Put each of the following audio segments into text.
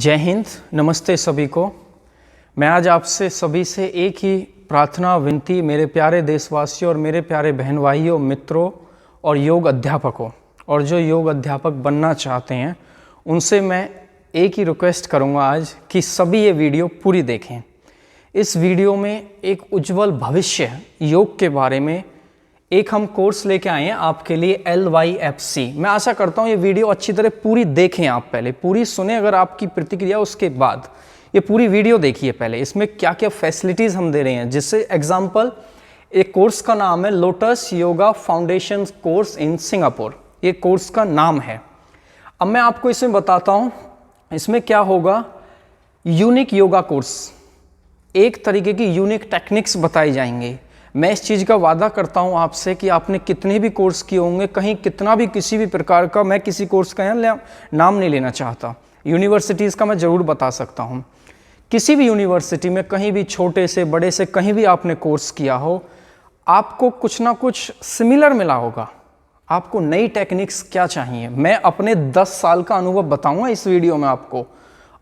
जय हिंद, नमस्ते सभी को। मैं आज आपसे सभी से एक ही प्रार्थना विनती, मेरे प्यारे देशवासियों और मेरे प्यारे बहन भाइयों, मित्रों और योग अध्यापकों और जो योग अध्यापक बनना चाहते हैं उनसे मैं एक ही रिक्वेस्ट करूंगा आज कि सभी ये वीडियो पूरी देखें। इस वीडियो में एक उज्जवल भविष्य योग के बारे में एक हम कोर्स लेके आए हैं आपके लिए LYFC। मैं आशा करता हूँ ये वीडियो अच्छी तरह पूरी देखें, आप पहले पूरी सुने, अगर आपकी प्रतिक्रिया उसके बाद ये पूरी वीडियो देखिए पहले। इसमें क्या क्या फैसिलिटीज़ हम दे रहे हैं, जिससे एग्जाम्पल एक कोर्स का नाम है lotus yoga foundation course in Singapore, ये कोर्स का नाम है। अब मैं आपको इसमें बताता हूँ इसमें क्या होगा। यूनिक योगा कोर्स, एक तरीके की यूनिक टेक्निक्स बताई जाएंगे। मैं इस चीज़ का वादा करता हूं आपसे कि आपने कितने भी कोर्स किए होंगे, कहीं कितना भी किसी भी प्रकार का, मैं किसी कोर्स का यहाँ नाम नहीं लेना चाहता, यूनिवर्सिटीज़ का मैं ज़रूर बता सकता हूं। किसी भी यूनिवर्सिटी में कहीं भी छोटे से बड़े से कहीं भी आपने कोर्स किया हो, आपको कुछ ना कुछ सिमिलर मिला होगा। आपको नई टेक्निक्स क्या चाहिए, मैं अपने 10 साल का अनुभव बताऊँगा इस वीडियो में आपको,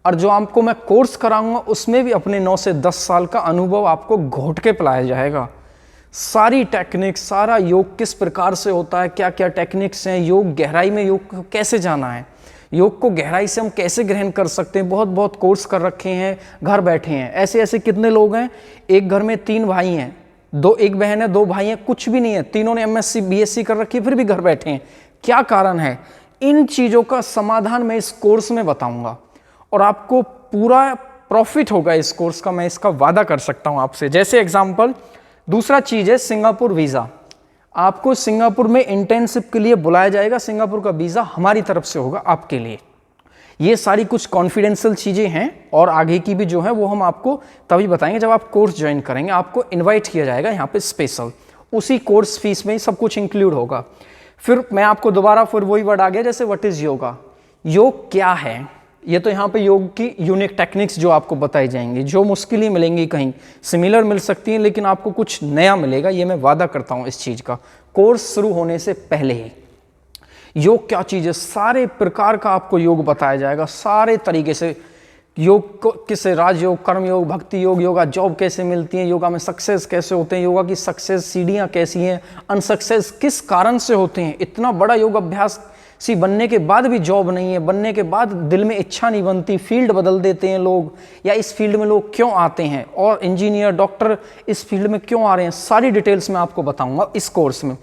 और जो आपको मैं कोर्स कराऊँगा उसमें भी अपने 9 से 10 साल का अनुभव आपको घोट के पिलाया जाएगा। सारी टेक्निक्स, सारा योग किस प्रकार से होता है, क्या क्या टेक्निक्स हैं, योग गहराई में योग को कैसे जाना है, योग को गहराई से हम कैसे ग्रहण कर सकते हैं। बहुत बहुत कोर्स कर रखे हैं, घर बैठे हैं। ऐसे ऐसे कितने लोग हैं, एक घर में 3 भाई हैं, एक बहन है, 2 भाई हैं, कुछ भी नहीं है, तीनों ने MSc BSc कर रखी है, फिर भी घर बैठे हैं। क्या कारण है? इन चीज़ों का समाधान मैं इस कोर्स में बताऊँगा और आपको पूरा प्रॉफिट होगा इस कोर्स का, मैं इसका वादा कर सकता हूँ आपसे। जैसे एग्जाम्पल, दूसरा चीज़ है सिंगापुर वीज़ा। आपको सिंगापुर में इंटर्नशिप के लिए बुलाया जाएगा, सिंगापुर का वीज़ा हमारी तरफ से होगा आपके लिए। ये सारी कुछ कॉन्फिडेंशियल चीज़ें हैं और आगे की भी जो है वो हम आपको तभी बताएंगे जब आप कोर्स ज्वाइन करेंगे। आपको इनवाइट किया जाएगा यहाँ पे स्पेशल, उसी कोर्स फीस में ही सब कुछ इंक्लूड होगा। फिर मैं आपको दोबारा फिर वही वर्ड आ गया, जैसे व्हाट इज़ योगा, योग क्या है। ये तो यहाँ पे योग की यूनिक टेक्निक्स जो आपको बताई जाएंगी, जो मुश्किल ही मिलेंगी, कहीं सिमिलर मिल सकती हैं लेकिन आपको कुछ नया मिलेगा, ये मैं वादा करता हूँ इस चीज़ का। कोर्स शुरू होने से पहले ही योग क्या चीज़ है, सारे प्रकार का आपको योग बताया जाएगा, सारे तरीके से। योग को किससे, राजयोग, कर्म योग, भक्ति योग, योगा जॉब कैसे मिलती है, योगा में सक्सेस कैसे होते हैं, योगा की सक्सेस सीढ़ियाँ कैसी हैं, अनसक्सेस किस कारण से होते हैं। इतना बड़ा योग अभ्यास बनने के बाद भी जॉब नहीं है, बनने के बाद दिल में इच्छा नहीं बनती, फील्ड बदल देते हैं लोग, या इस फील्ड में लोग क्यों आते हैं, और इंजीनियर, डॉक्टर इस फील्ड में क्यों आ रहे हैं, सारी डिटेल्स मैं आपको बताऊंगा इस कोर्स में।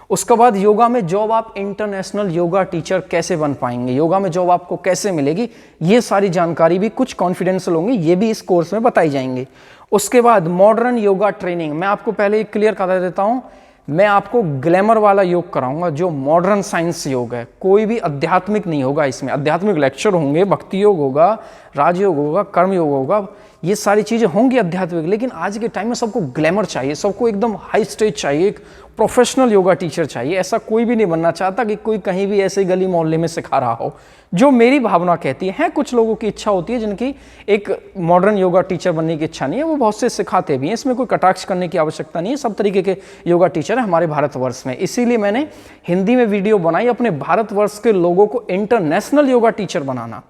उसके बाद योगा में जॉब, आप इंटरनेशनल योगा टीचर कैसे बन पाएंगे, योगा में जॉब आपको कैसे मिलेगी, ये सारी जानकारी भी कुछ कॉन्फिडेंशियल होंगी, ये भी इस कोर्स में बताई जाएंगे। उसके बाद मॉडर्न योगा ट्रेनिंग, मैं आपको पहले एक क्लियर कर देता हूँ, मैं आपको ग्लैमर वाला योग कराऊंगा जो मॉडर्न साइंस योग है, कोई भी आध्यात्मिक नहीं होगा इसमें। आध्यात्मिक लेक्चर होंगे, भक्ति योग होगा, राजयोग होगा, कर्म योग होगा, ये सारी चीज़ें होंगी आध्यात्मिक, लेकिन आज के टाइम में सबको ग्लैमर चाहिए, सबको एकदम हाई स्टेज चाहिए, एक प्रोफेशनल योगा टीचर चाहिए। ऐसा कोई भी नहीं बनना चाहता कि कोई कहीं भी ऐसे गली मोहल्ले में सिखा रहा हो, जो मेरी भावना कहती है। कुछ लोगों की इच्छा होती है जिनकी एक मॉडर्न योगा टीचर बनने की इच्छा नहीं है, वो बहुत से सिखाते भी हैं, इसमें कोई कटाक्ष करने की आवश्यकता नहीं है। सब तरीके के योगा टीचर हैं हमारे भारतवर्ष में, इसीलिए मैंने हिंदी में वीडियो बनाई, अपने भारतवर्ष के लोगों को इंटरनेशनल योगा टीचर बनाना,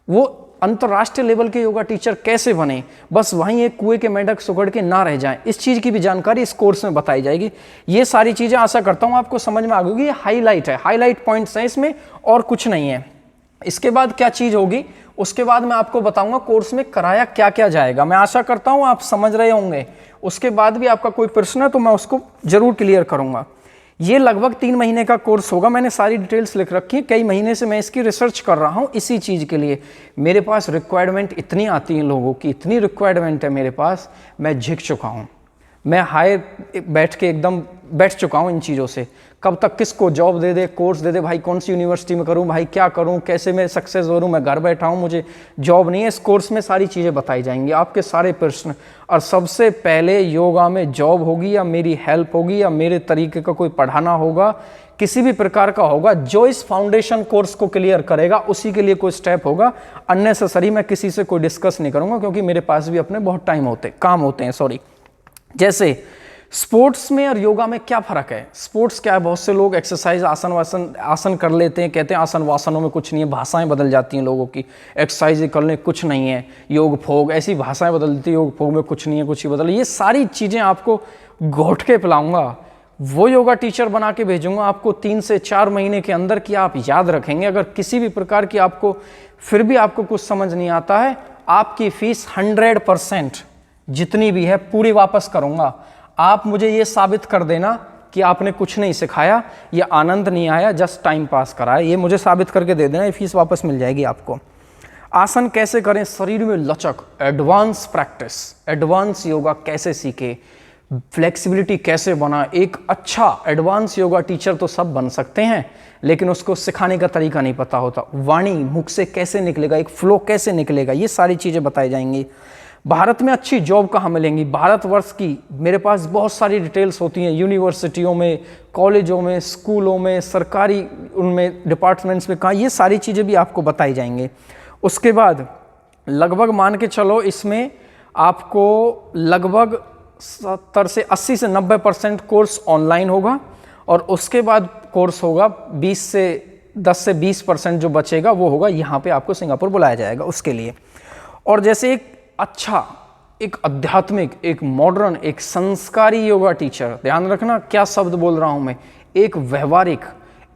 वो अंतर्राष्ट्रीय लेवल के योगा टीचर कैसे बने, बस वहीं एक कुएं के मेंढक सुगड़ के ना रह जाएं, इस चीज़ की भी जानकारी इस कोर्स में बताई जाएगी। ये सारी चीज़ें आशा करता हूँ आपको समझ में आ गई। ये हाईलाइट है, हाईलाइट पॉइंट्स हैं इसमें, और कुछ नहीं है। इसके बाद क्या चीज़ होगी, उसके बाद मैं आपको बताऊंगा कोर्स में कराया क्या क्या जाएगा। मैं आशा करता हूँ आप समझ रहे होंगे। उसके बाद भी आपका कोई प्रश्न है तो मैं उसको जरूर क्लियर करूँगा। ये लगभग 3 महीने का कोर्स होगा, मैंने सारी डिटेल्स लिख रखी है, कई महीने से मैं इसकी रिसर्च कर रहा हूँ इसी चीज़ के लिए। मेरे पास रिक्वायरमेंट इतनी आती है लोगों की, इतनी रिक्वायरमेंट है मेरे पास, मैं झिक चुका हूँ, मैं हाई बैठ के एकदम बैठ चुका हूँ इन चीज़ों से। कब तक किसको जॉब दे दे, कोर्स दे दे, भाई कौन सी यूनिवर्सिटी में करूँ, भाई क्या करूँ, कैसे मैं सक्सेस हो रूँ, मैं घर बैठा हूँ, मुझे जॉब नहीं है। इस कोर्स में सारी चीज़ें बताई जाएंगी, आपके सारे प्रश्न। और सबसे पहले योगा में जॉब होगी या मेरी हेल्प होगी या मेरे तरीके का कोई पढ़ाना होगा, किसी भी प्रकार का होगा, जो इस फाउंडेशन कोर्स को क्लियर करेगा उसी के लिए कोई स्टेप होगा। अननेसेसरी मैं किसी से कोई डिस्कस नहीं करूँगा, क्योंकि मेरे पास भी अपने बहुत काम होते हैं। जैसे स्पोर्ट्स में और योगा में क्या फ़र्क है? स्पोर्ट्स क्या है, बहुत से लोग एक्सरसाइज आसन कर लेते हैं, कहते हैं आसन वासनों में कुछ नहीं है, भाषाएं बदल जाती हैं लोगों की, एक्सरसाइज कर लें कुछ नहीं है, योग फोग ऐसी भाषाएं बदलती है, योग फोग में कुछ नहीं है, कुछ ही बदल। ये सारी चीज़ें आपको घोट के पिलाऊंगा, वो योगा टीचर बना के भेजूंगा आपको 3 से 4 महीने के अंदर, कि आप याद रखेंगे। अगर किसी भी प्रकार की आपको फिर भी आपको कुछ समझ नहीं आता है, आपकी फीस 100% जितनी भी है पूरी वापस करूंगा। आप मुझे ये साबित कर देना कि आपने कुछ नहीं सिखाया, ये आनंद नहीं आया, जस्ट टाइम पास कराया, ये मुझे साबित करके दे देना, ये फीस वापस मिल जाएगी आपको। आसन कैसे करें, शरीर में लचक, एडवांस प्रैक्टिस, एडवांस योगा कैसे सीखे, फ्लेक्सिबिलिटी कैसे बना। एक अच्छा एडवांस योगा टीचर तो सब बन सकते हैं, लेकिन उसको सिखाने का तरीका नहीं पता होता। वाणी मुख से कैसे निकलेगा, एक फ्लो कैसे निकलेगा, ये सारी चीज़ें बताई जाएंगी। भारत में अच्छी जॉब कहाँ मिलेंगी, भारतवर्ष की मेरे पास बहुत सारी डिटेल्स होती हैं, यूनिवर्सिटियों में, कॉलेजों में, स्कूलों में, सरकारी उनमें डिपार्टमेंट्स में कहाँ, ये सारी चीज़ें भी आपको बताई जाएंगे। उसके बाद लगभग मान के चलो इसमें आपको लगभग 70 से 80 से 90% कोर्स ऑनलाइन होगा, और उसके बाद कोर्स होगा 10 से 20% जो बचेगा वो होगा यहाँ पे आपको सिंगापुर बुलाया जाएगा उसके लिए। और जैसे एक अच्छा, एक आध्यात्मिक, एक मॉडर्न, एक संस्कारी योगा टीचर, ध्यान रखना क्या शब्द बोल रहा हूँ मैं, एक व्यवहारिक,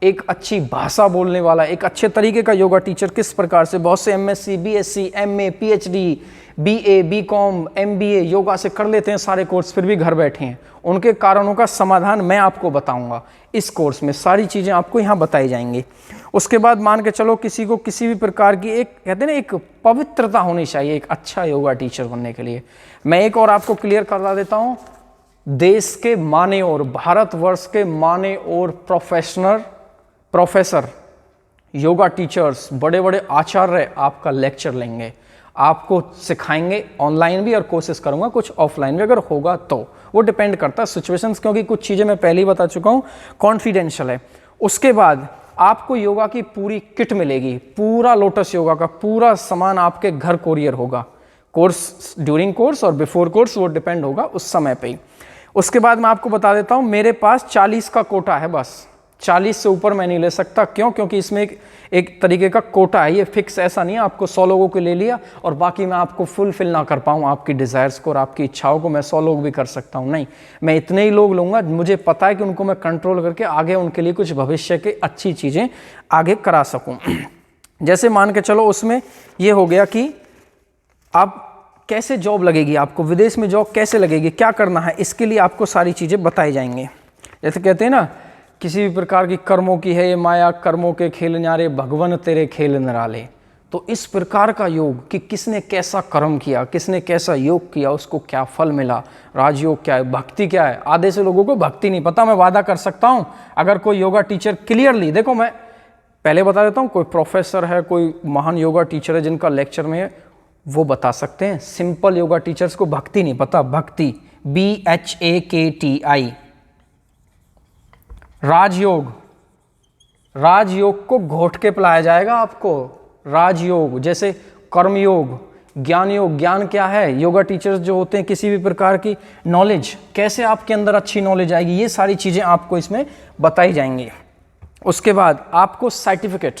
एक अच्छी भाषा बोलने वाला, एक अच्छे तरीके का योगा टीचर किस प्रकार से, बहुत से MSc, BSc, MA, PhD, BA, BCom, MBA yoga से कर लेते हैं सारे कोर्स, फिर भी घर बैठे हैं, उनके कारणों का समाधान मैं आपको बताऊंगा इस कोर्स में, सारी चीज़ें आपको यहाँ बताई जाएंगी। उसके बाद मान के चलो किसी को किसी भी प्रकार की एक कहते हैं ना एक पवित्रता होनी चाहिए एक अच्छा योगा टीचर बनने के लिए। मैं एक और आपको क्लियर करवा देता हूँ, देश के माने और भारतवर्ष के माने और प्रोफेसर योगा टीचर्स, बड़े बड़े आचार्य आपका लेक्चर लेंगे, आपको सिखाएंगे, ऑनलाइन भी और कोशिश करूंगा कुछ ऑफलाइन भी अगर होगा तो, वो डिपेंड करता है सिचुएशंस, क्योंकि कुछ चीज़ें मैं पहले ही बता चुका हूँ, कॉन्फिडेंशियल है। उसके बाद आपको योगा की पूरी किट मिलेगी, पूरा लोटस योगा का पूरा सामान आपके घर कोरियर होगा, कोर्स ड्यूरिंग कोर्स और बिफोर कोर्स वो डिपेंड होगा उस समय पे ही। उसके बाद मैं आपको बता देता हूँ, मेरे पास 40 का कोटा है, बस 40 से ऊपर मैं नहीं ले सकता। क्यों? क्योंकि इसमें एक तरीके का कोटा है, ये फिक्स ऐसा नहीं है आपको 100 लोगों को ले लिया और बाकी मैं आपको फुलफिल ना कर पाऊँ आपकी डिज़ायर्स को और आपकी इच्छाओं को, मैं 100 लोग भी कर सकता हूँ, नहीं, मैं इतने ही लोग लूँगा, मुझे पता है कि उनको मैं कंट्रोल करके आगे उनके लिए कुछ भविष्य की अच्छी चीज़ें आगे करा सकूँ। जैसे मान के चलो उसमें ये हो गया कि आप कैसे जॉब लगेगी, आपको विदेश में जॉब कैसे लगेगी, क्या करना है, इसके लिए आपको सारी चीज़ें बताई जाएंगी। जैसे कहते हैं ना, किसी भी प्रकार की कर्मों की है ये माया, कर्मों के खेल न्यारे, भगवन तेरे खेल निराले। तो इस प्रकार का योग कि किसने कैसा कर्म किया, किसने कैसा योग किया, उसको क्या फल मिला, राजयोग क्या है, भक्ति क्या है। आधे से लोगों को भक्ति नहीं पता। मैं वादा कर सकता हूँ अगर कोई योगा टीचर क्लियरली, देखो मैं पहले बता देता हूँ, कोई प्रोफेसर है, कोई महान योगा टीचर है जिनका लेक्चर में है, वो बता सकते हैं। सिंपल योगा टीचर्स को भक्ति नहीं पता, भक्ति BHAKTI। राजयोग, राजयोग को घोट के पिलाया जाएगा आपको। राजयोग जैसे कर्मयोग, ज्ञान योग, ज्ञान क्या है, योगा टीचर्स जो होते हैं किसी भी प्रकार की नॉलेज, कैसे आपके अंदर अच्छी नॉलेज आएगी, ये सारी चीज़ें आपको इसमें बताई जाएंगी। उसके बाद आपको सर्टिफिकेट,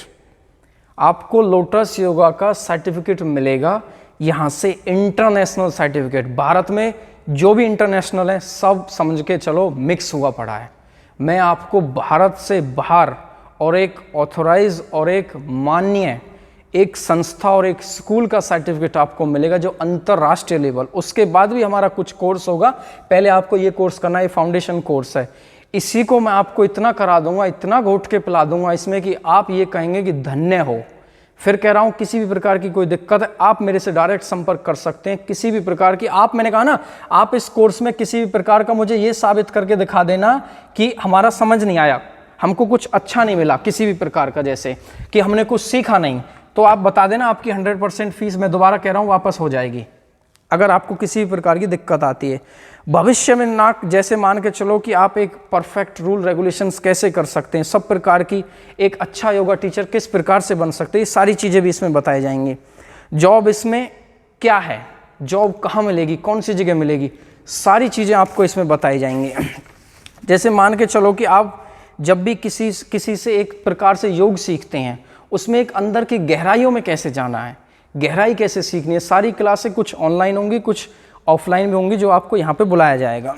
आपको लोटस योगा का सर्टिफिकेट मिलेगा यहाँ से, इंटरनेशनल सर्टिफिकेट। भारत में जो भी इंटरनेशनल है सब समझ के चलो मिक्स हुआ पड़ा है। मैं आपको भारत से बाहर और एक ऑथोराइज और एक मान्य एक संस्था और एक स्कूल का सर्टिफिकेट आपको मिलेगा जो अंतर्राष्ट्रीय लेवल। उसके बाद भी हमारा कुछ कोर्स होगा, पहले आपको ये कोर्स करना है, फाउंडेशन कोर्स है, इसी को मैं आपको इतना करा दूंगा, इतना घोट के पिला दूंगा इसमें कि आप ये कहेंगे कि धन्य हो। फिर कह रहा हूं किसी भी प्रकार की कोई दिक्कत है आप मेरे से डायरेक्ट संपर्क कर सकते हैं, किसी भी प्रकार की। आप, मैंने कहा ना, आप इस कोर्स में किसी भी प्रकार का मुझे ये साबित करके दिखा देना कि हमारा समझ नहीं आया, हमको कुछ अच्छा नहीं मिला किसी भी प्रकार का, जैसे कि हमने कुछ सीखा नहीं, तो आप बता देना, आपकी 100% फीस, मैं दोबारा कह रहा हूँ, वापस हो जाएगी अगर आपको किसी भी प्रकार की दिक्कत आती है। भविष्य में ना, जैसे मान के चलो कि आप एक परफेक्ट रूल रेगुलेशंस कैसे कर सकते हैं, सब प्रकार की एक अच्छा योगा टीचर किस प्रकार से बन सकते हैं, ये सारी चीज़ें भी इसमें बताई जाएंगी। जॉब इसमें क्या है, जॉब कहाँ मिलेगी, कौन सी जगह मिलेगी, सारी चीज़ें आपको इसमें बताई जाएंगी। जैसे मान के चलो कि आप जब भी किसी से एक प्रकार से योग सीखते हैं, उसमें एक अंदर की गहराइयों में कैसे जाना है, गहराई कैसे सीखनी है, सारी क्लासें कुछ ऑनलाइन होंगी, कुछ ऑफलाइन में होंगी, जो आपको यहाँ पे बुलाया जाएगा।